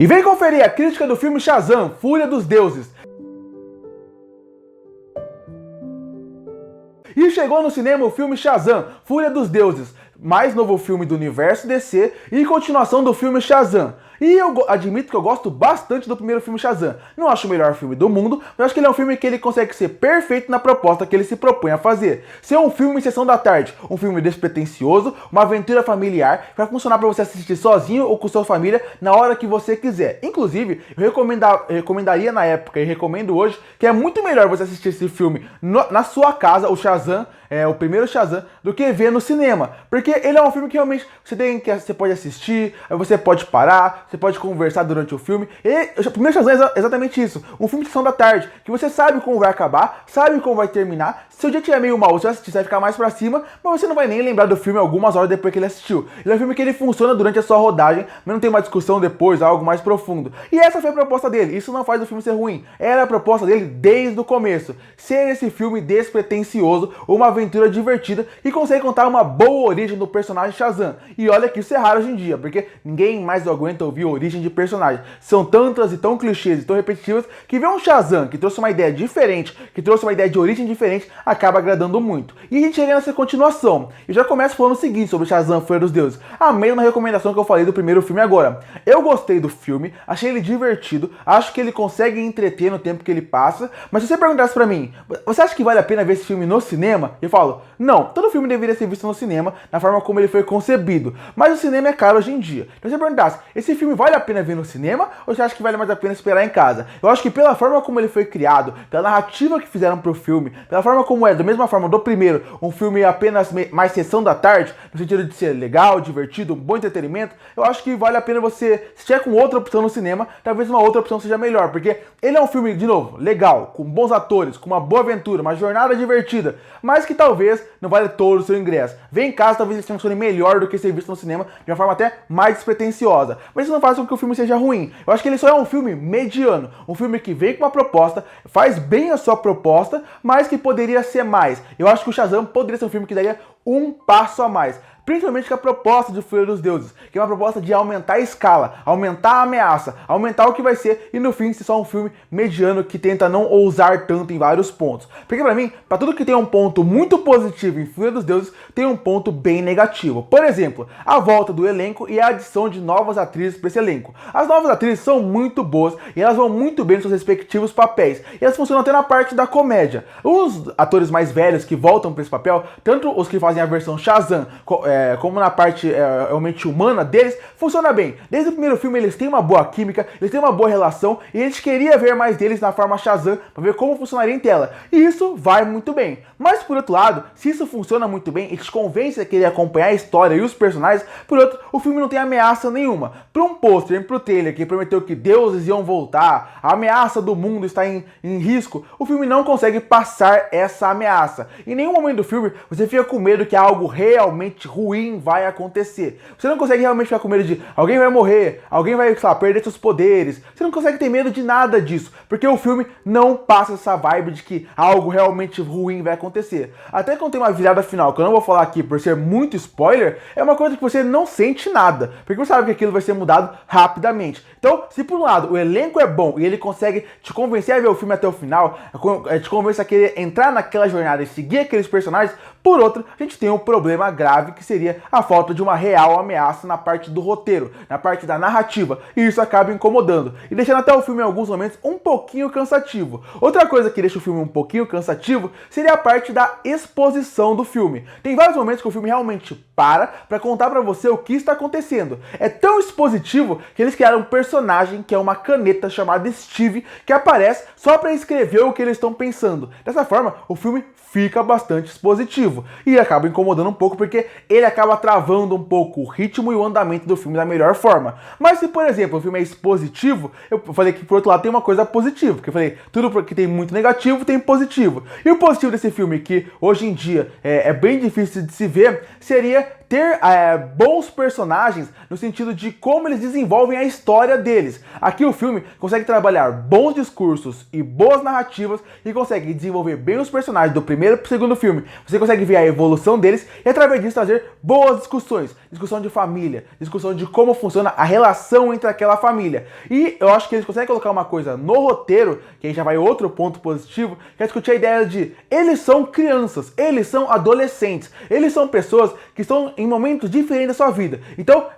E vem conferir a crítica do filme Shazam, Fúria dos Deuses. E chegou no cinema o filme Shazam, Fúria dos Deuses, mais novo filme do universo DC e continuação do filme Shazam. E eu admito que eu gosto bastante do primeiro filme Shazam. Não acho o melhor filme do mundo, mas acho que ele é um filme que ele consegue ser perfeito na proposta que ele se propõe a fazer. Ser um filme em sessão da tarde, um filme despretensioso, uma aventura familiar, que vai funcionar para você assistir sozinho ou com sua família na hora que você quiser. Inclusive, eu recomendaria na época e recomendo hoje que é muito melhor você assistir esse filme na sua casa, o Shazam, o primeiro Shazam, do que ver no cinema. Porque ele é um filme que realmente você pode assistir, você pode parar, você pode conversar durante o filme. E o primeiro Shazam é exatamente isso. Um filme de sessão da tarde, que você sabe como vai acabar, sabe como vai terminar. Se o dia estiver meio mal, você vai assistir, você vai ficar mais pra cima, mas você não vai nem lembrar do filme algumas horas depois que ele assistiu. Ele é um filme que ele funciona durante a sua rodagem, mas não tem uma discussão depois, algo mais profundo. E essa foi a proposta dele. Isso não faz o filme ser ruim. Era a proposta dele desde o começo. Ser esse filme despretensioso, uma aventura divertida e consegue contar uma boa origem do personagem Shazam. E olha que isso é raro hoje em dia, porque ninguém mais aguenta ouvir a origem de personagem. São tantas e tão clichês e tão repetitivas que ver um Shazam que trouxe uma ideia diferente, que trouxe uma ideia de origem diferente, acaba agradando muito. E a gente chega nessa continuação. Eu já começo falando o seguinte sobre Shazam, Fúria dos Deuses. A mesma recomendação que eu falei do primeiro filme agora. Eu gostei do filme, achei ele divertido, acho que ele consegue entreter no tempo que ele passa, mas se você perguntasse pra mim, você acha que vale a pena ver esse filme no cinema? Eu falo, não, todo filme deveria ser visto no cinema, na forma como ele foi concebido, mas o cinema é caro hoje em dia. Então se você perguntasse, esse filme vale a pena ver no cinema, ou você acha que vale mais a pena esperar em casa? Eu acho que pela forma como ele foi criado, pela narrativa que fizeram pro filme, pela forma como da mesma forma do primeiro, um filme apenas mais sessão da tarde, no sentido de ser legal, divertido, um bom entretenimento, eu acho que vale a pena você, se tiver com outra opção no cinema, talvez uma outra opção seja melhor, porque ele é um filme, de novo, legal, com bons atores, com uma boa aventura, uma jornada divertida, mas que talvez não vale todo o seu ingresso. Ver em casa talvez ele funcione melhor do que ser visto no cinema, de uma forma até mais despretensiosa, mas isso não faz com que o filme seja ruim. Eu acho que ele só é um filme mediano, um filme que vem com uma proposta, faz bem a sua proposta, mas que poderia ser mais. Eu acho que o Shazam poderia ser um filme que daria um passo a mais. Principalmente com a proposta de Fúria dos Deuses, que é uma proposta de aumentar a escala, aumentar a ameaça, aumentar o que vai ser e no fim ser só um filme mediano que tenta não ousar tanto em vários pontos. Porque pra mim, pra tudo que tem um ponto muito positivo em Fúria dos Deuses, tem um ponto bem negativo. Por exemplo, a volta do elenco e a adição de novas atrizes para esse elenco. As novas atrizes são muito boas e elas vão muito bem nos seus respectivos papéis. E elas funcionam até na parte da comédia. Os atores mais velhos que voltam para esse papel, tanto os que fazem a versão Shazam, como na parte realmente humana deles, funciona bem. Desde o primeiro filme eles têm uma boa química, eles têm uma boa relação e a gente queria ver mais deles na forma Shazam para ver como funcionaria em tela. E isso vai muito bem. Mas por outro lado, se isso funciona muito bem e te convence a querer acompanhar a história e os personagens, por outro, o filme não tem ameaça nenhuma. Para um pôster, para o trailer que prometeu que deuses iam voltar, a ameaça do mundo está em risco, o filme não consegue passar essa ameaça. Em nenhum momento do filme você fica com medo que algo realmente ruim vai acontecer. Você não consegue realmente ficar com medo de alguém vai morrer, alguém vai, sei lá, perder seus poderes. Você não consegue ter medo de nada disso, porque o filme não passa essa vibe de que algo realmente ruim vai acontecer. Até quando tem uma virada final, que eu não vou falar aqui por ser muito spoiler, é uma coisa que você não sente nada, porque você sabe que aquilo vai ser mudado rapidamente. Então, se por um lado o elenco é bom e ele consegue te convencer a ver o filme até o final, te convence a querer entrar naquela jornada e seguir aqueles personagens, por outro, a gente tem um problema grave que seria a falta de uma real ameaça na parte do roteiro, na parte da narrativa, e isso acaba incomodando, e deixando até o filme em alguns momentos um pouquinho cansativo. Outra coisa que deixa o filme um pouquinho cansativo seria a parte da exposição do filme. Tem vários momentos que o filme realmente para contar pra você o que está acontecendo. É tão expositivo que eles criaram um personagem que é uma caneta chamada Steve, que aparece só pra escrever o que eles estão pensando. Dessa forma, o filme fica bastante expositivo e acaba incomodando um pouco porque ele acaba travando um pouco o ritmo e o andamento do filme da melhor forma. Mas se, por exemplo, o filme é expositivo, eu falei que por outro lado tem uma coisa positiva, porque eu falei, tudo que tem muito negativo tem positivo. E o positivo desse filme, que hoje em dia é bem difícil de se ver, seria ter bons personagens no sentido de como eles desenvolvem a história deles. Aqui o filme consegue trabalhar bons discursos e boas narrativas e consegue desenvolver bem os personagens do primeiro pro segundo filme. Você consegue ver a evolução deles e através disso trazer boas discussões. Discussão de família, discussão de como funciona a relação entre aquela família. E eu acho que eles conseguem colocar uma coisa no roteiro, que aí já vai outro ponto positivo, que é discutir a ideia de eles são crianças, eles são adolescentes, eles são pessoas que estão em momentos diferentes da sua vida. Então,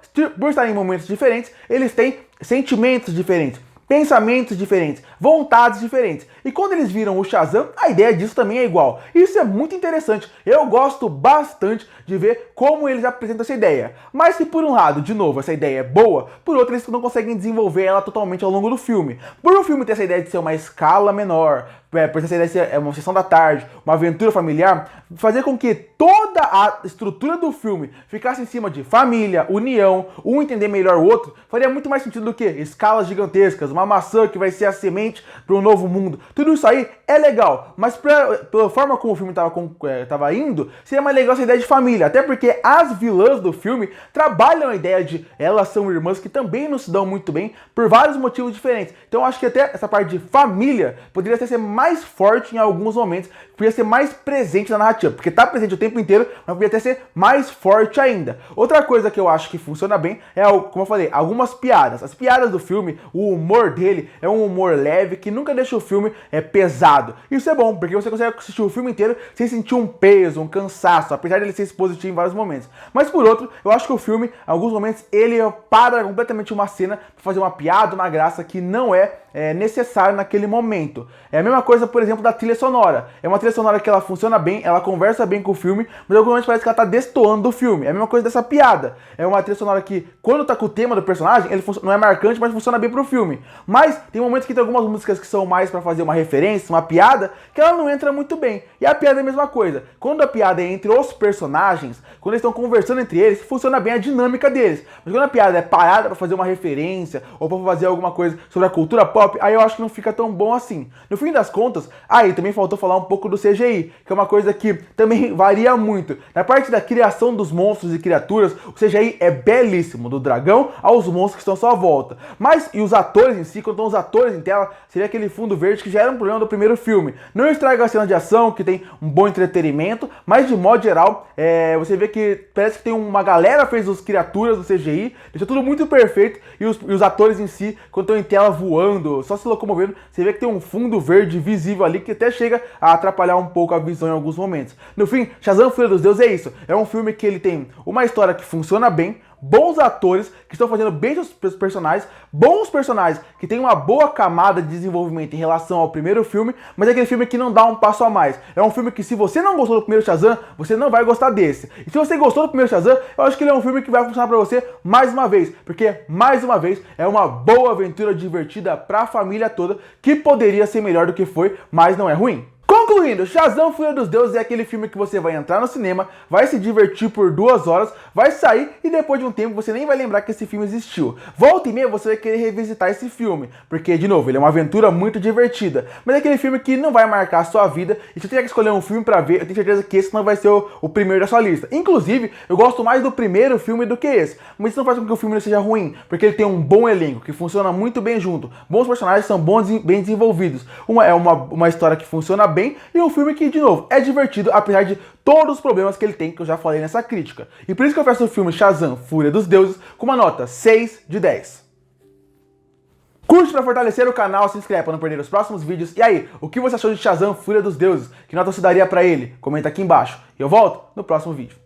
por estarem em momentos diferentes, eles têm sentimentos diferentes, pensamentos diferentes, vontades diferentes. E quando eles viram o Shazam, a ideia disso também é igual. Isso é muito interessante. Eu gosto bastante de ver como eles apresentam essa ideia. Mas se por um lado, de novo, essa ideia é boa, por outro eles não conseguem desenvolver ela totalmente ao longo do filme. Por o filme ter essa ideia de ser uma escala menor, por essa ideia de ser uma sessão da tarde, uma aventura familiar, fazer com que toda a estrutura do filme ficasse em cima de família, união, um entender melhor o outro, faria muito mais sentido do que escalas gigantescas, uma maçã que vai ser a semente para um novo mundo. Tudo isso aí é legal, mas pela forma como o filme estava indo, seria mais legal essa ideia de família, até porque as vilãs do filme trabalham a ideia de elas são irmãs que também não se dão muito bem por vários motivos diferentes. Então eu acho que até essa parte de família poderia ser mais forte em alguns momentos, poderia ser mais presente na narrativa, porque tá presente o tempo inteiro, mas poderia até ser mais forte ainda. Outra coisa que eu acho que funciona bem é, como eu falei, algumas piadas. As piadas do filme, o humor dele é um humor leve que nunca deixa o filme pesado. Isso é bom, porque você consegue assistir o filme inteiro sem sentir um peso, um cansaço, apesar dele ser expositivo em vários momentos. Mas por outro, eu acho que o filme, em alguns momentos, ele para completamente uma cena para fazer uma piada, uma graça que não é necessário naquele momento. É a mesma coisa, por exemplo, da trilha sonora. É uma trilha sonora que ela funciona bem, ela conversa bem com o filme, mas em alguns momentos parece que ela tá destoando do filme. É a mesma coisa dessa piada. É uma trilha sonora que, quando tá com o tema do personagem, ele não é marcante, mas funciona bem pro filme. Mas tem momentos que tem algumas músicas que são mais pra fazer uma referência, uma piada, que ela não entra muito bem. E a piada é a mesma coisa. Quando a piada é entre os personagens, quando eles estão conversando entre eles, funciona bem a dinâmica deles. Mas quando a piada é parada pra fazer uma referência, ou pra fazer alguma coisa sobre a cultura pop, aí eu acho que não fica tão bom assim. No fim das contas, aí também faltou falar um pouco do CGI, que é uma coisa que também varia muito. Na parte da criação dos monstros e criaturas, o CGI é belíssimo, do dragão aos monstros que estão à sua volta. Mas, e os atores em si, quando estão os atores em tela, seria aquele fundo verde que já era um problema do primeiro filme. Não estraga a cena de ação, que tem um bom entretenimento, mas de modo geral, você vê que parece que tem uma galera fez as criaturas do CGI, deixou tudo muito perfeito, e os atores em si, quando estão em tela voando, só se locomovendo, você vê que tem um fundo verde visível ali que até chega a atrapalhar um pouco a visão em alguns momentos. No fim, Shazam, Fúria dos Deuses é isso. É um filme que ele tem uma história que funciona bem, bons atores que estão fazendo bem os personagens, bons personagens que tem uma boa camada de desenvolvimento em relação ao primeiro filme, mas é aquele filme que não dá um passo a mais. É um filme que se você não gostou do primeiro Shazam, você não vai gostar desse. E se você gostou do primeiro Shazam, eu acho que ele é um filme que vai funcionar pra você mais uma vez, porque mais uma vez é uma boa aventura divertida pra família toda, que poderia ser melhor do que foi, mas não é ruim. Concluindo, Shazam, Fúria dos Deuses é aquele filme que você vai entrar no cinema, vai se divertir por 2 horas, vai sair e depois de um tempo você nem vai lembrar que esse filme existiu. Volta e meia você vai querer revisitar esse filme, porque, de novo, ele é uma aventura muito divertida, mas é aquele filme que não vai marcar a sua vida, e se você tiver que escolher um filme pra ver, eu tenho certeza que esse não vai ser o primeiro da sua lista. Inclusive, eu gosto mais do primeiro filme do que esse, mas isso não faz com que o filme não seja ruim, porque ele tem um bom elenco, que funciona muito bem junto, bons personagens são bem desenvolvidos, uma história que funciona bem, e um filme que, de novo, é divertido, apesar de todos os problemas que ele tem, que eu já falei nessa crítica. E por isso que eu faço o filme Shazam, Fúria dos Deuses, com uma nota 6 de 10. Curte para fortalecer o canal, se inscreve para não perder os próximos vídeos. E aí, o que você achou de Shazam, Fúria dos Deuses? Que nota você daria para ele? Comenta aqui embaixo. E eu volto no próximo vídeo.